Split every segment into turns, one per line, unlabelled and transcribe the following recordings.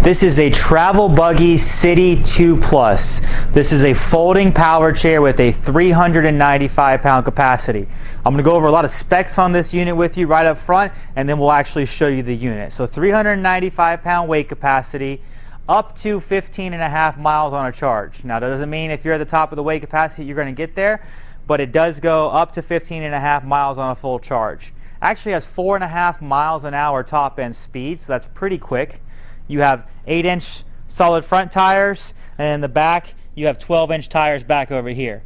This is a Travel Buggy City 2 Plus. This is a folding power chair with a 395-pound capacity. I'm going to go over a lot of specs on this unit with you right up front, and then we'll actually show you the unit. So 395-pound weight capacity, up to 15.5 miles on a charge. Now that doesn't mean if you're at the top of the weight capacity you're going to get there, but it does go up to 15.5 miles on a full charge. Actually has 4.5 miles an hour top end speed, so that's pretty quick. You have 8-inch solid front tires, and in the back you have 12-inch tires back over here.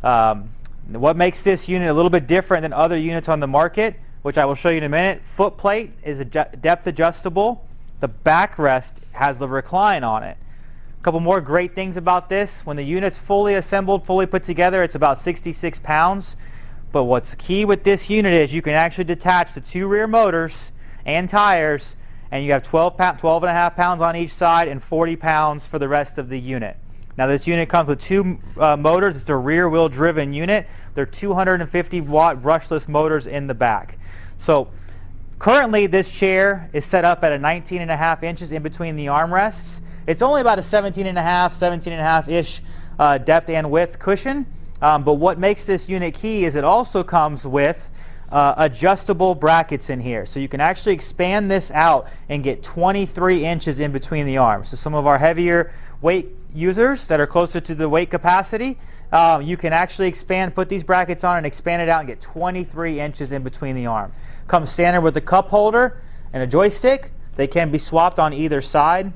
What makes this unit a little bit different than other units on the market, which I will show you in a minute, foot plate is depth adjustable. The backrest has the recline on it. A couple more great things about this: when the unit's fully assembled, fully put together, it's about 66 pounds. But what's key with this unit is you can actually detach the two rear motors and tires, and you have 12.5 pounds on each side and 40 pounds for the rest of the unit. Now this unit comes with two motors. It's a rear wheel driven unit. They're 250 watt brushless motors in the back. So currently this chair is set up at a 19.5 inches in between the armrests. It's only about a 17.5-ish depth and width cushion. But what makes this unit key is it also comes with adjustable brackets in here. So you can actually expand this out and get 23 inches in between the arms. So some of our heavier weight users that are closer to the weight capacity, you can actually put these brackets on and expand it out and get 23 inches in between the arm. Comes standard with a cup holder and a joystick. They can be swapped on either side.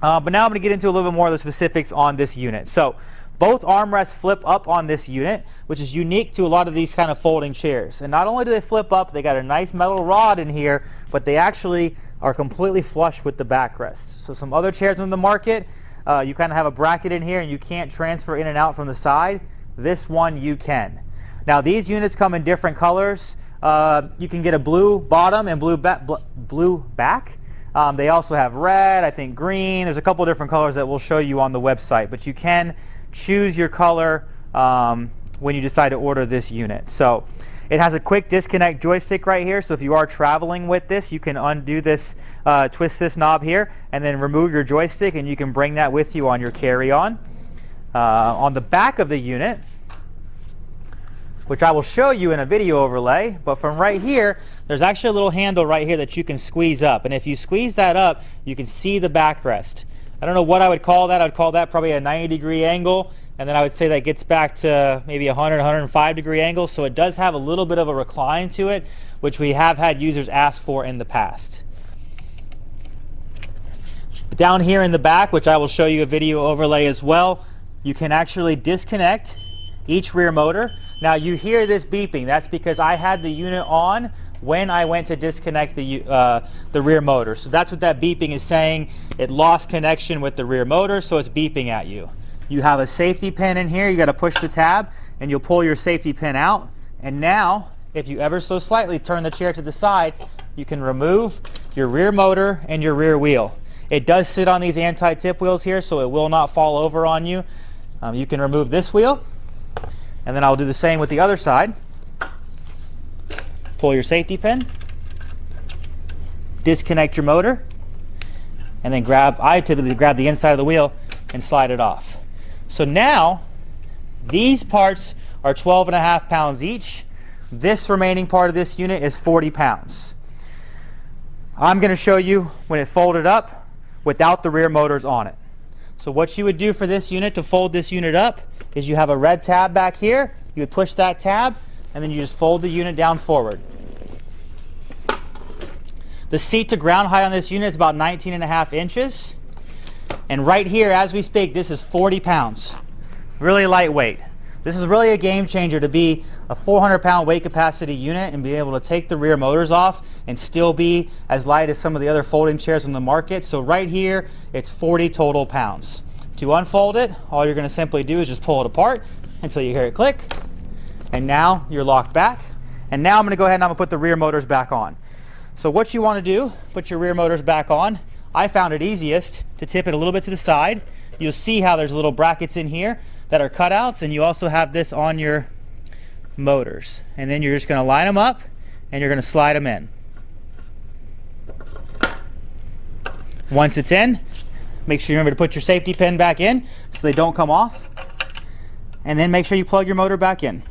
But now I'm going to get into a little bit more of the specifics on this unit. So both armrests flip up on this unit, which is unique to a lot of these kind of folding chairs. And not only do they flip up, they got a nice metal rod in here, but they actually are completely flush with the backrest. So some other chairs on the market, you kind of have a bracket in here and you can't transfer in and out from the side. This one you can. Now these units come in different colors. You can get a blue bottom and blue back. They also have red, I think green. There's a couple different colors that we'll show you on the website, but you can choose your color when you decide to order this unit. So it has a quick disconnect joystick right here, so if you are traveling with this, you can undo this, twist this knob here, and then remove your joystick, and you can bring that with you on your carry-on. On the back of the unit, which I will show you in a video overlay, but from right here, there's actually a little handle right here that you can squeeze up, and if you squeeze that up, you can see the backrest. I don't know what I would call that. I'd call that probably a 90-degree angle, and then I would say that gets back to maybe a 105-degree angle, so it does have a little bit of a recline to it, which we have had users ask for in the past. But down here in the back, which I will show you a video overlay as well, you can actually disconnect each rear motor. Now you hear this beeping. That's because I had the unit on when I went to disconnect the rear motor. So that's what that beeping is saying. It lost connection with the rear motor, so it's beeping at you. You have a safety pin in here. You got to push the tab and you'll pull your safety pin out. And now, if you ever so slightly turn the chair to the side, you can remove your rear motor and your rear wheel. It does sit on these anti-tip wheels here, so it will not fall over on you. You can remove this wheel, and then I'll do the same with the other side. Pull your safety pin, disconnect your motor, and then I typically grab the inside of the wheel and slide it off. So now these parts are 12.5 pounds each. This remaining part of this unit is 40 pounds. I'm going to show you when it folded up without the rear motors on it. So what you would do for this unit to fold this unit up is you have a red tab back here. You would push that tab and then you just fold the unit down forward. The seat to ground height on this unit is about 19.5 inches. And right here, as we speak, this is 40 pounds. Really lightweight. This is really a game changer to be a 400-pound weight capacity unit and be able to take the rear motors off and still be as light as some of the other folding chairs on the market. So right here, it's 40 total pounds. To unfold it, all you're going to simply do is just pull it apart until you hear it click. And now you're locked back. And now I'm going to go ahead and I'm going to put the rear motors back on. So what you want to do, put your rear motors back on. I found it easiest to tip it a little bit to the side. You'll see how there's little brackets in here that are cutouts, and you also have this on your motors. And then you're just going to line them up and you're going to slide them in. Once it's in, make sure you remember to put your safety pin back in so they don't come off. And then make sure you plug your motor back in.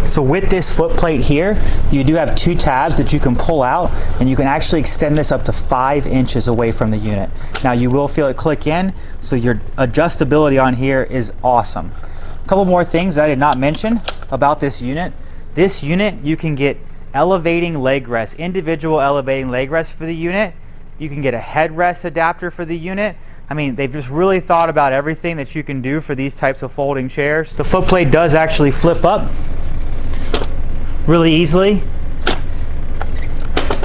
So with this foot plate here, you do have 2 tabs that you can pull out, and you can actually extend this up to 5 inches away from the unit. Now you will feel it click in, so your adjustability on here is awesome. A couple more things that I did not mention about this unit. This unit, you can get elevating leg rests, individual elevating leg rests for the unit. You can get a headrest adapter for the unit. I mean, they've just really thought about everything that you can do for these types of folding chairs. The foot plate does actually flip up really easily.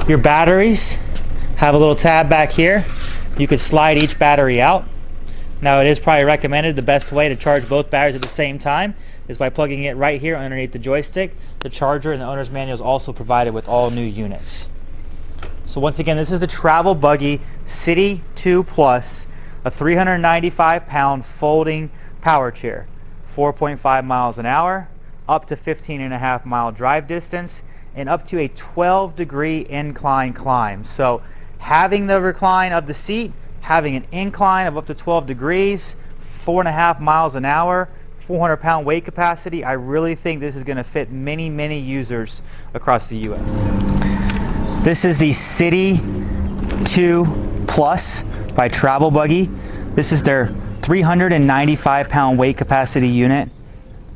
Your batteries have a little tab back here. You could slide each battery out. Now it is probably recommended the best way to charge both batteries at the same time is by plugging it right here underneath the joystick. The charger and the owner's manual is also provided with all new units. So once again, this is the Travel Buggy City 2 Plus, a 395-pound folding power chair, 4.5 miles an hour, up to 15.5-mile drive distance, and up to a 12-degree incline climb. So having the recline of the seat, having an incline of up to 12 degrees, 4.5 miles an hour, 400-pound weight capacity, I really think this is going to fit many, many users across the U.S. This is the City 2 Plus by Travel Buggy. This is their 395-pound weight capacity unit,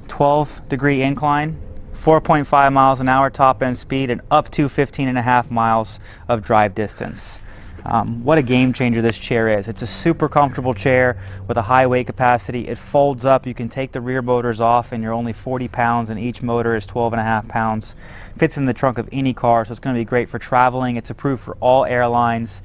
12-degree incline, 4.5 miles an hour top end speed, and up to 15.5 miles of drive distance. What a game changer this chair is. It's a super comfortable chair with a high weight capacity. It folds up. You can take the rear motors off and you're only 40 pounds and each motor is 12.5 pounds. Fits in the trunk of any car, so it's going to be great for traveling. It's approved for all airlines,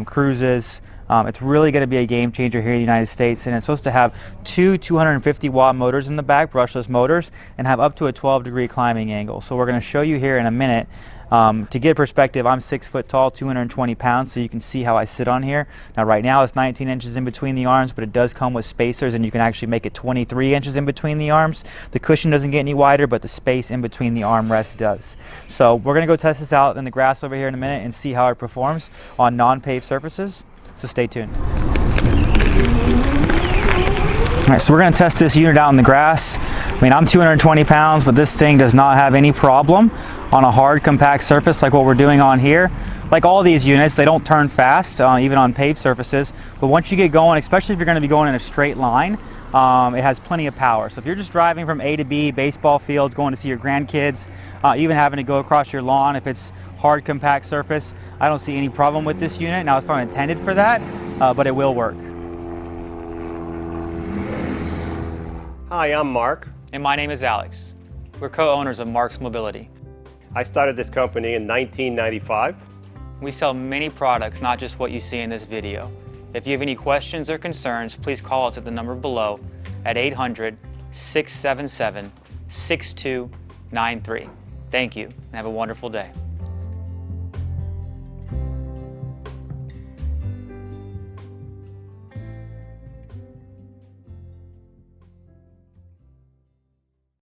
cruises. It's really going to be a game changer here in the United States, and it's supposed to have 2 250-watt motors in the back, brushless motors, and have up to a 12-degree climbing angle. So we're going to show you here in a minute. To get perspective, I'm 6 foot tall, 220 pounds, so you can see how I sit on here. Now right now it's 19 inches in between the arms, but it does come with spacers, and you can actually make it 23 inches in between the arms. The cushion doesn't get any wider, but the space in between the armrests does. So we're going to go test this out in the grass over here in a minute and see how it performs on non-paved surfaces. So stay tuned. All right, so we're going to test this unit out in the grass. I mean, I'm 220 pounds, but this thing does not have any problem on a hard, compact surface like what we're doing on here. Like all these units, they don't turn fast, even on paved surfaces. But once you get going, especially if you're going to be going in a straight line, it has plenty of power. So if you're just driving from A to B, baseball fields, going to see your grandkids, even having to go across your lawn, if it's hard, compact surface, I don't see any problem with this unit. Now, it's not intended for that, but it will work.
Hi, I'm Mark.
And my name is Alex. We're co-owners of Marc's Mobility.
I started this company in 1995.
We sell many products, not just what you see in this video. If you have any questions or concerns, please call us at the number below at 800-677-6293. Thank you, and have a wonderful day.